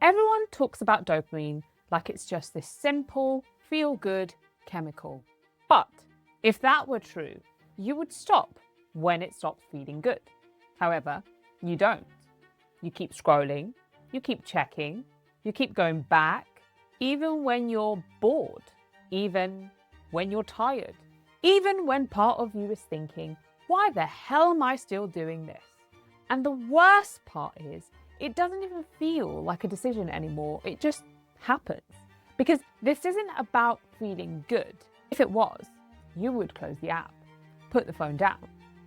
Everyone talks about dopamine like it's just this simple, feel-good chemical. But if that were true, you would stop when it stops feeling good. However, you don't. You keep scrolling, you keep checking, you keep going back, even when you're bored, even when you're tired, even when part of you is thinking, why the hell am I still doing this? And the worst part is, it doesn't even feel like a decision anymore. It just happens. Because this isn't about feeling good. If it was, you would close the app, put the phone down,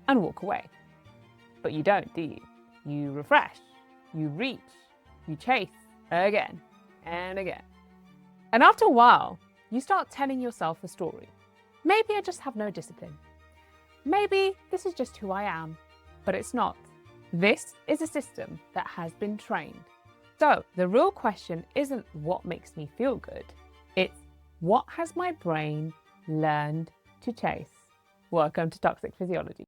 and walk away. But you don't, do you? You refresh, you reach, you chase again and again. And after a while, you start telling yourself a story. Maybe I just have no discipline. Maybe this is just who I am, but it's not. This is a system that has been trained. So the real question isn't what makes me feel good. It's what has my brain learned to chase? Welcome to Toxic Physiology.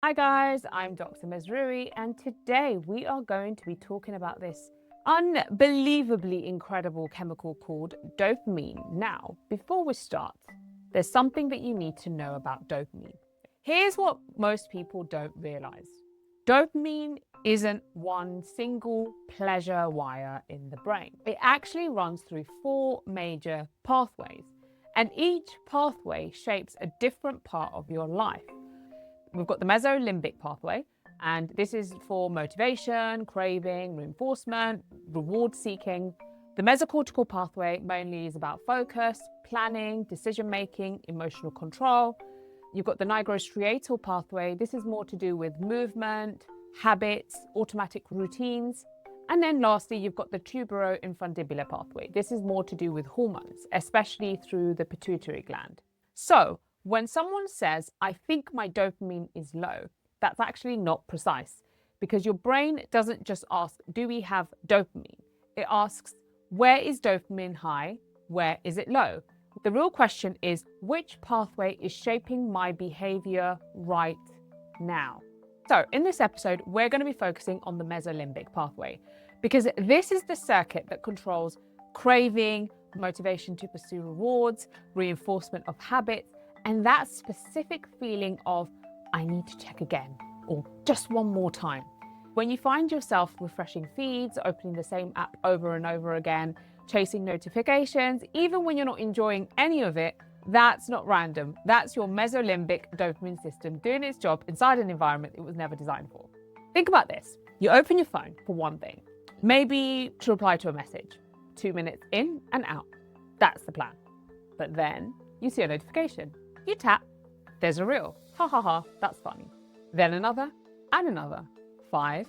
Hi guys, I'm Dr. Mesruri, and today we are going to be talking about this unbelievably incredible chemical called dopamine. Now, before we start, there's something that you need to know about dopamine. Here's what most people don't realize. Dopamine isn't one single pleasure wire in the brain. It actually runs through 4 major pathways, and each pathway shapes a different part of your life. We've got the Mesolimbic pathway, and this is for motivation, craving, reinforcement, reward seeking. The mesocortical pathway mainly is about focus, planning, decision-making, emotional control. You've got the nigrostriatal pathway. This is more to do with movement, habits, automatic routines. And then lastly, you've got the tuberoinfundibular pathway. This is more to do with hormones, especially through the pituitary gland. So when someone says, I think my dopamine is low, that's actually not precise, because your brain doesn't just ask, do we have dopamine? It asks, where is dopamine high? Where is it low? The real question is, which pathway is shaping my behavior right now? So in this episode, we're going to be focusing on the Mesolimbic pathway, because this is the circuit that controls craving, motivation to pursue rewards, reinforcement of habits, and that specific feeling of, I need to check again, or just one more time. When you find yourself refreshing feeds, opening the same app over and over again, chasing notifications, even when you're not enjoying any of it, that's not random. That's your Mesolimbic dopamine system doing its job inside an environment it was never designed for. Think about this. You open your phone for one thing, maybe to reply to a message. 2 minutes in and out. That's the plan. But then you see a notification. You tap, there's a reel. Ha ha ha, that's funny. Then another and another. 5,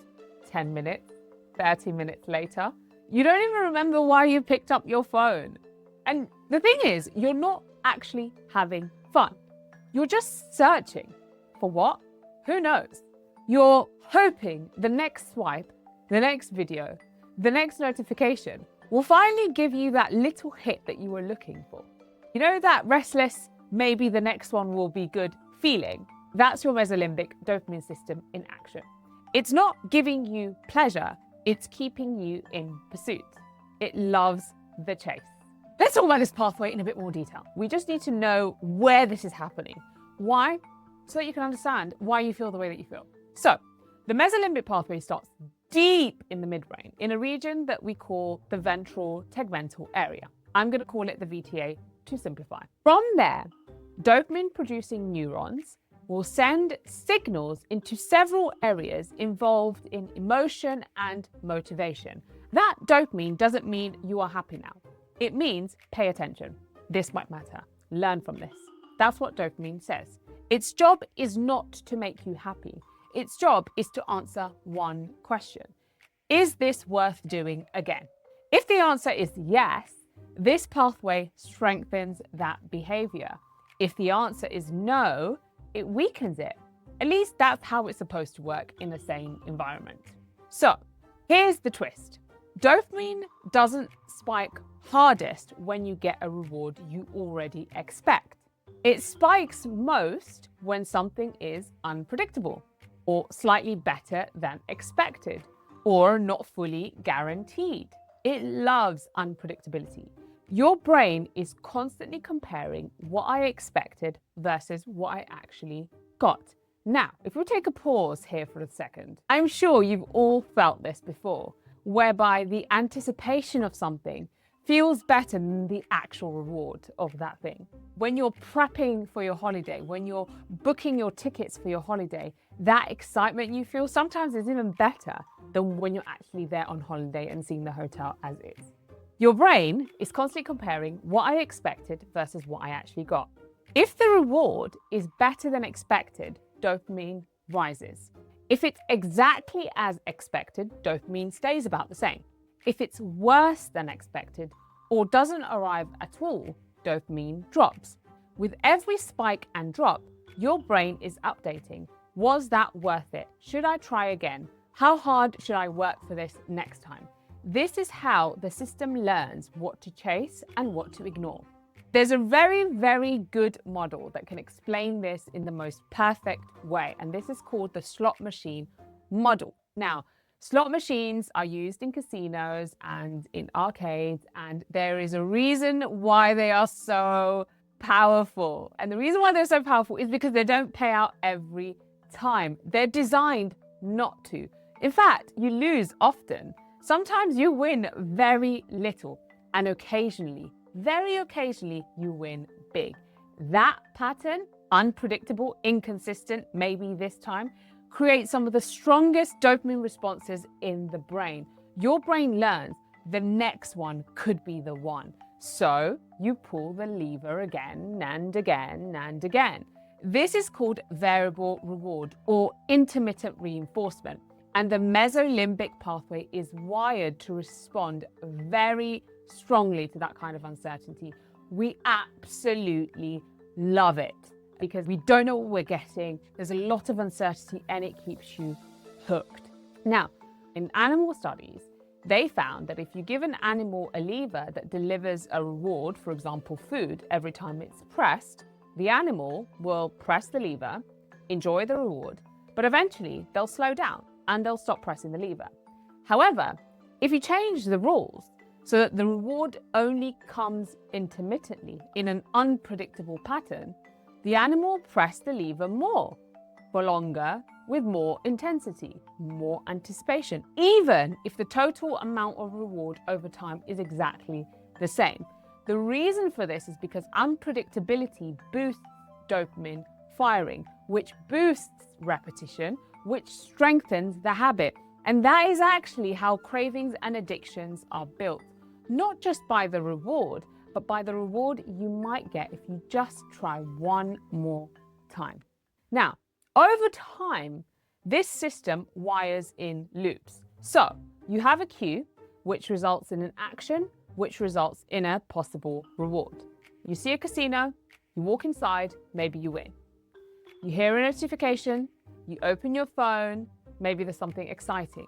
10 minutes, 30 minutes later, you don't even remember why you picked up your phone. And the thing is, you're not actually having fun. You're just searching for what? Who knows? You're hoping the next swipe, the next video, the next notification will finally give you that little hit that you were looking for. You know that restless, maybe the next one will be good feeling? That's your Mesolimbic dopamine system in action. It's not giving you pleasure, it's keeping you in pursuit. It loves the chase. Let's talk about this pathway in a bit more detail. We just need to know where this is happening. Why? So that you can understand why you feel the way that you feel. So, the Mesolimbic pathway starts deep in the midbrain, in a region that we call the ventral tegmental area. I'm going to call it the VTA to simplify. From there, dopamine-producing neurons will send signals into several areas involved in emotion and motivation. That dopamine doesn't mean you are happy now. It means pay attention. This might matter. Learn from this. That's what dopamine says. Its job is not to make you happy. Its job is to answer one question. Is this worth doing again? If the answer is yes, this pathway strengthens that behavior. If the answer is no, it weakens it. At least that's how it's supposed to work in a sane environment. So here's the twist. Dopamine doesn't spike hardest when you get a reward you already expect. It spikes most when something is unpredictable, or slightly better than expected, or not fully guaranteed. It loves unpredictability. Your brain is constantly comparing what I expected versus what I actually got. Now, if we take a pause here for a second, I'm sure you've all felt this before, whereby the anticipation of something feels better than the actual reward of that thing. When you're prepping for your holiday, when you're booking your tickets for your holiday, that excitement you feel sometimes is even better than when you're actually there on holiday and seeing the hotel as is. Your brain is constantly comparing what I expected versus what I actually got. If the reward is better than expected, dopamine rises. If it's exactly as expected, dopamine stays about the same. If it's worse than expected or doesn't arrive at all, dopamine drops. With every spike and drop, your brain is updating. Was that worth it? Should I try again? How hard should I work for this next time? This is how the system learns what to chase and what to ignore. There's a very, very good model that can explain this in the most perfect way, and this is called the slot machine model. Now, slot machines are used in casinos and in arcades, and there is a reason why they are so powerful. And the reason why they're so powerful is because they don't pay out every time. They're designed not to. In fact, you lose often. Sometimes you win very little, and occasionally, very occasionally, you win big. That pattern, unpredictable, inconsistent, maybe this time, creates some of the strongest dopamine responses in the brain. Your brain learns the next one could be the one. So you pull the lever again and again and again. This is called variable reward or intermittent reinforcement. And the mesolimbic pathway is wired to respond very strongly to that kind of uncertainty. We absolutely love it because we don't know what we're getting. There's a lot of uncertainty and it keeps you hooked. Now, in animal studies, they found that if you give an animal a lever that delivers a reward, for example, food, every time it's pressed, the animal will press the lever, enjoy the reward, but eventually they'll slow down and they'll stop pressing the lever. However, if you change the rules so that the reward only comes intermittently in an unpredictable pattern, the animal press the lever more, for longer, with more intensity, more anticipation, even if the total amount of reward over time is exactly the same. The reason for this is because unpredictability boosts dopamine firing, which boosts repetition, which strengthens the habit. And that is actually how cravings and addictions are built. Not just by the reward, but by the reward you might get if you just try one more time. Now, over time, this system wires in loops. So you have a cue, which results in an action, which results in a possible reward. You see a casino, you walk inside, maybe you win. You hear a notification, you open your phone, maybe there's something exciting.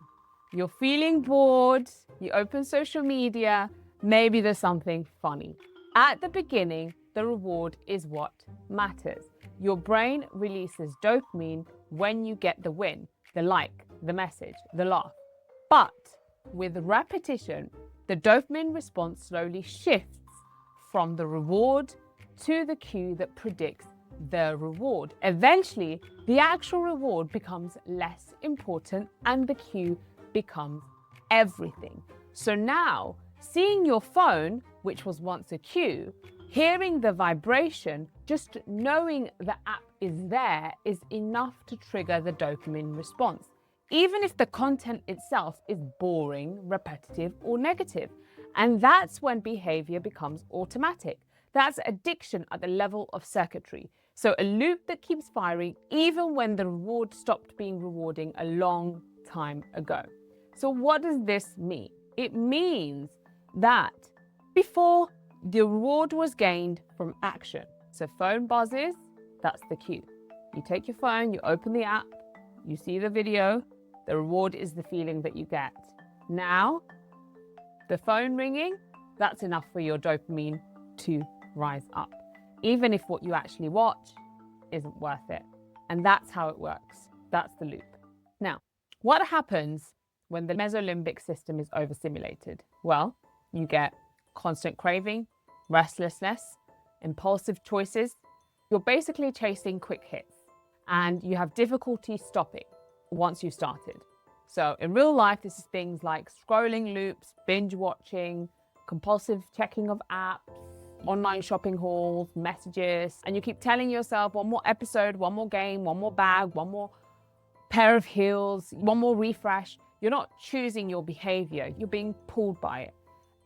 You're feeling bored, you open social media, maybe there's something funny. At the beginning, the reward is what matters. Your brain releases dopamine when you get the win, the like, the message, the laugh. But with repetition, the dopamine response slowly shifts from the reward to the cue that predicts the reward. Eventually, the actual reward becomes less important and the cue becomes everything. So now, seeing your phone, which was once a cue, hearing the vibration, just knowing the app is there is enough to trigger the dopamine response, even if the content itself is boring, repetitive, or negative. And that's when behavior becomes automatic. That's addiction at the level of circuitry. So a loop that keeps firing even when the reward stopped being rewarding a long time ago. So what does this mean? It means that before, the reward was gained from action. So phone buzzes, that's the cue. You take your phone, you open the app, you see the video, the reward is the feeling that you get. Now, the phone ringing, that's enough for your dopamine to rise up. even if what you actually watch isn't worth it. And that's how it works. That's the loop. Now, what happens when the Mesolimbic system is overstimulated? Well, you get constant craving, restlessness, impulsive choices. You're basically chasing quick hits and you have difficulty stopping once you've started. So in real life, this is things like scrolling loops, binge watching, compulsive checking of apps, online shopping hauls, messages, and you keep telling yourself one more episode, one more game, one more bag, one more pair of heels, one more refresh. You're not choosing your behavior, you're being pulled by it.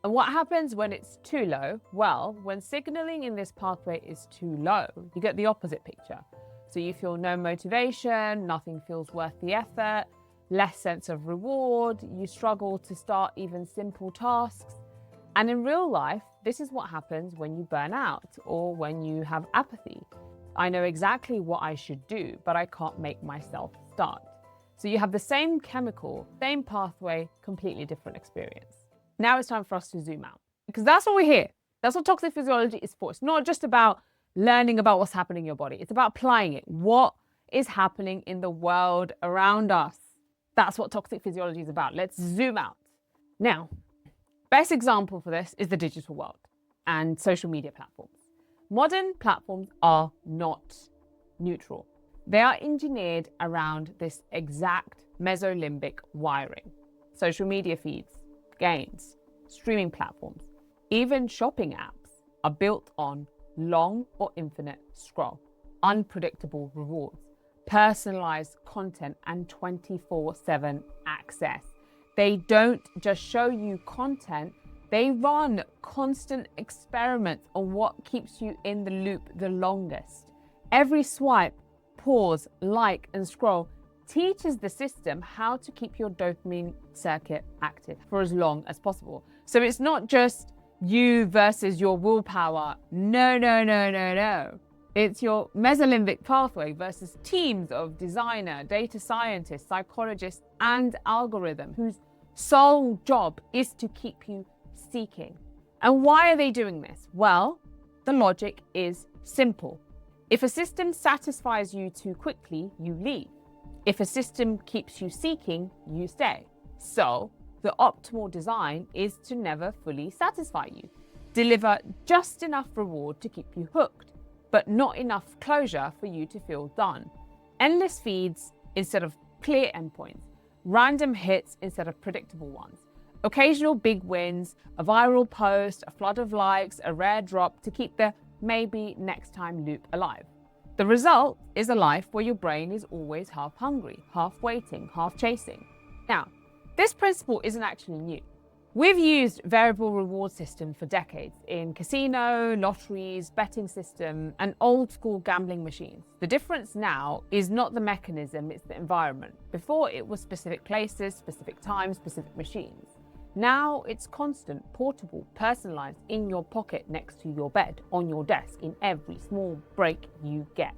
And what happens when it's too low? Well, when signaling in this pathway is too low, you get the opposite picture. So you feel no motivation, nothing feels worth the effort, less sense of reward, you struggle to start even simple tasks. And in real life, this is what happens when you burn out or when you have apathy. I know exactly what I should do, but I can't make myself start. So you have the same chemical, same pathway, completely different experience. Now it's time for us to zoom out, because that's what we're here. That's what toxic physiology is for. It's not just about learning about what's happening in your body. It's about applying it. What is happening in the world around us? That's what toxic physiology is about. Let's zoom out. Now, best example for this is the digital world and social media platforms. Modern platforms are not neutral. They are engineered around this exact mesolimbic wiring. Social media feeds, games, streaming platforms, even shopping apps are built on long or infinite scroll, unpredictable rewards, personalized content, and 24/7 access. They don't just show you content, they run constant experiments on what keeps you in the loop the longest. Every swipe, pause, like, and scroll teaches the system how to keep your dopamine circuit active for as long as possible. So it's not just you versus your willpower. No. It's your mesolimbic pathway versus teams of designer, data scientists, psychologists, and algorithm whose sole job is to keep you seeking. And why are they doing this? Well, the logic is simple. If a system satisfies you too quickly, you leave. If a system keeps you seeking, you stay. So the optimal design is to never fully satisfy you. Deliver just enough reward to keep you hooked, but not enough closure for you to feel done. Endless feeds instead of clear endpoints. Random hits instead of predictable ones. Occasional big wins, a viral post, a flood of likes, a rare drop to keep the maybe next time loop alive. The result is a life where your brain is always half hungry, half waiting, half chasing. Now, this principle isn't actually new. We've used variable reward systems for decades in casino, lotteries, betting system, and old school gambling machines. The difference now is not the mechanism, it's the environment. Before it was specific places, specific times, specific machines. Now it's constant, portable, personalized in your pocket, next to your bed, on your desk, in every small break you get.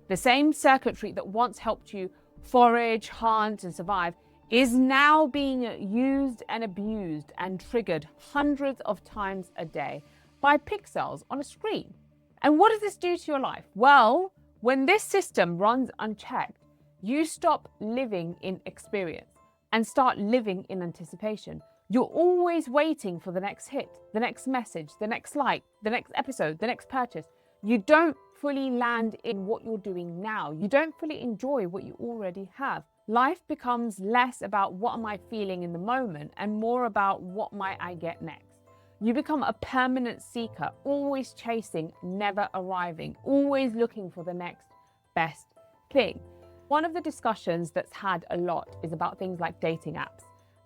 The same circuitry that once helped you forage, hunt, and survive is now being used and abused and triggered hundreds of times a day by pixels on a screen. And what does this do to your life? Well, when this system runs unchecked, you stop living in experience and start living in anticipation. You're always waiting for the next hit, the next message, the next like, the next episode, the next purchase. You don't fully land in what you're doing now. You don't fully enjoy what you already have. Life becomes less about what am I feeling in the moment and more about what might I get next. You become a permanent seeker, always chasing, never arriving, always looking for the next best thing. One of the discussions that's had a lot is about things like dating apps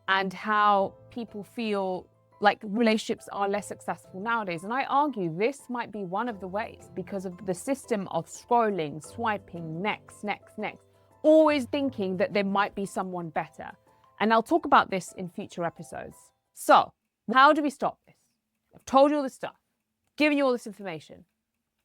and how people feel like relationships are less successful nowadays. And I argue this might be one of the ways, because of the system of scrolling, swiping, next, always thinking that there might be someone better. And I'll talk about this in future episodes. So, how do we stop this? I've told you all this stuff, given you all this information.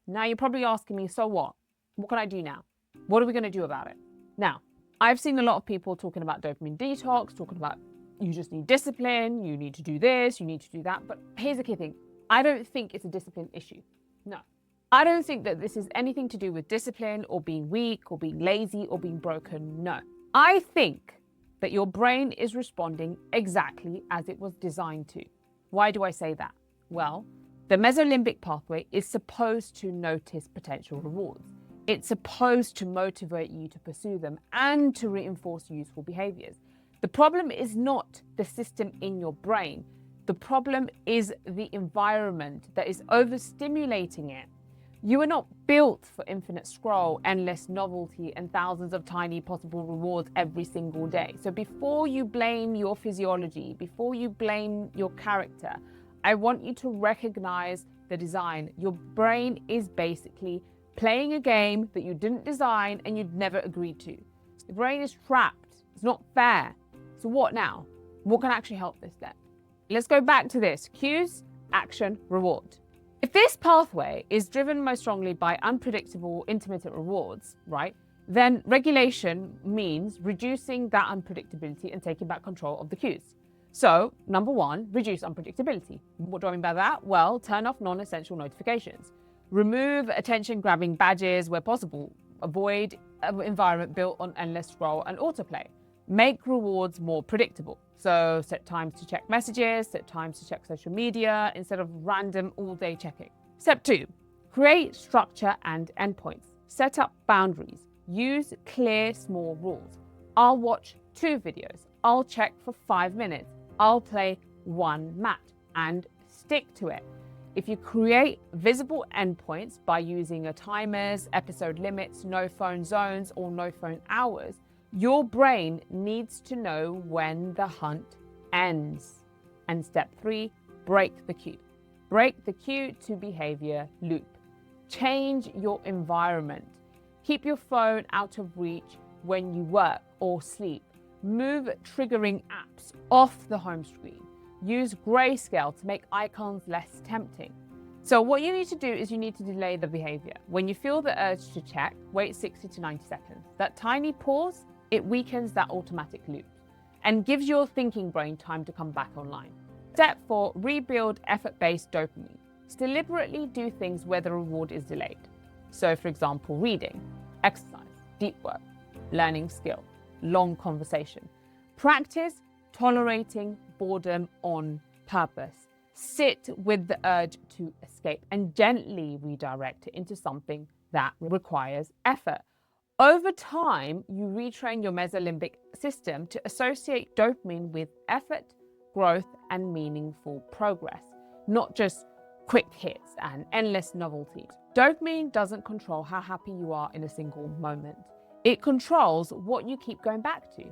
Now you're probably asking me, so what? What can I do now? What are we going to do about it? Now, I've seen a lot of people talking about dopamine detox, talking about you just need discipline, you need to do this, you need to do that. But here's the key thing. I don't think it's a discipline issue. No. I don't think that this is anything to do with discipline or being weak or being lazy or being broken. No. I think that your brain is responding exactly as it was designed to. Why do I say that? Well, the Mesolimbic pathway is supposed to notice potential rewards. It's supposed to motivate you to pursue them and to reinforce useful behaviors. The problem is not the system in your brain. The problem is the environment that is overstimulating it. You are not built for infinite scroll, endless novelty, and thousands of tiny possible rewards every single day. So before you blame your physiology, before you blame your character, I want you to recognize the design. Your brain is basically playing a game that you didn't design and you'd never agreed to. The brain is trapped. It's not fair. So what now? What can actually help this then? Let's go back to this. Cues, action, reward. If this pathway is driven most strongly by unpredictable, intermittent rewards, right, then regulation means reducing that unpredictability and taking back control of the cues. So, number one, reduce unpredictability. What do I mean by that? Well, turn off non-essential notifications. Remove attention-grabbing badges where possible. Avoid an environment built on endless scroll and autoplay. Make rewards more predictable. So set times to check messages, set times to check social media instead of random all-day checking. Step 2, create structure and endpoints. Set up boundaries. Use clear, small rules. I'll watch 2 videos. I'll check for 5 minutes. I'll play 1 match and stick to it. If you create visible endpoints by using timers, episode limits, no phone zones, or no phone hours, your brain needs to know when the hunt ends. And step 3, break the cue. Break the cue to behavior loop. Change your environment. Keep your phone out of reach when you work or sleep. Move triggering apps off the home screen. Use grayscale to make icons less tempting. So what you need to do is you need to delay the behavior. When you feel the urge to check, wait 60 to 90 seconds. That tiny pause, it weakens that automatic loop and gives your thinking brain time to come back online. Step 4, rebuild effort-based dopamine. Deliberately do things where the reward is delayed. So for example, reading, exercise, deep work, learning skill, long conversation. Practice tolerating boredom on purpose. Sit with the urge to escape and gently redirect it into something that requires effort. Over time, you retrain your mesolimbic system to associate dopamine with effort, growth, and meaningful progress, not just quick hits and endless novelties. Dopamine doesn't control how happy you are in a single moment. It controls what you keep going back to.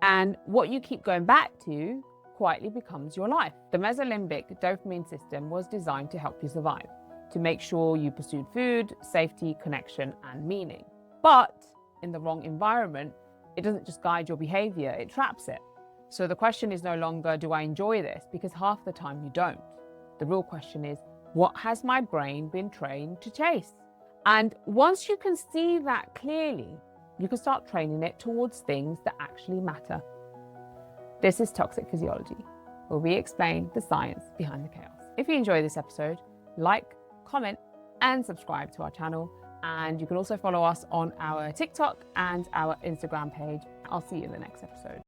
And what you keep going back to quietly becomes your life. The mesolimbic dopamine system was designed to help you survive, to make sure you pursued food, safety, connection, and meaning. But in the wrong environment, it doesn't just guide your behavior, it traps it. So the question is no longer, do I enjoy this? Because half the time you don't. The real question is, what has my brain been trained to chase? And once you can see that clearly, you can start training it towards things that actually matter. This is Toxic Physiology, where we explain the science behind the chaos. If you enjoy this episode, like, comment, and subscribe to our channel. And you can also follow us on our TikTok and our Instagram page. I'll see you in the next episode.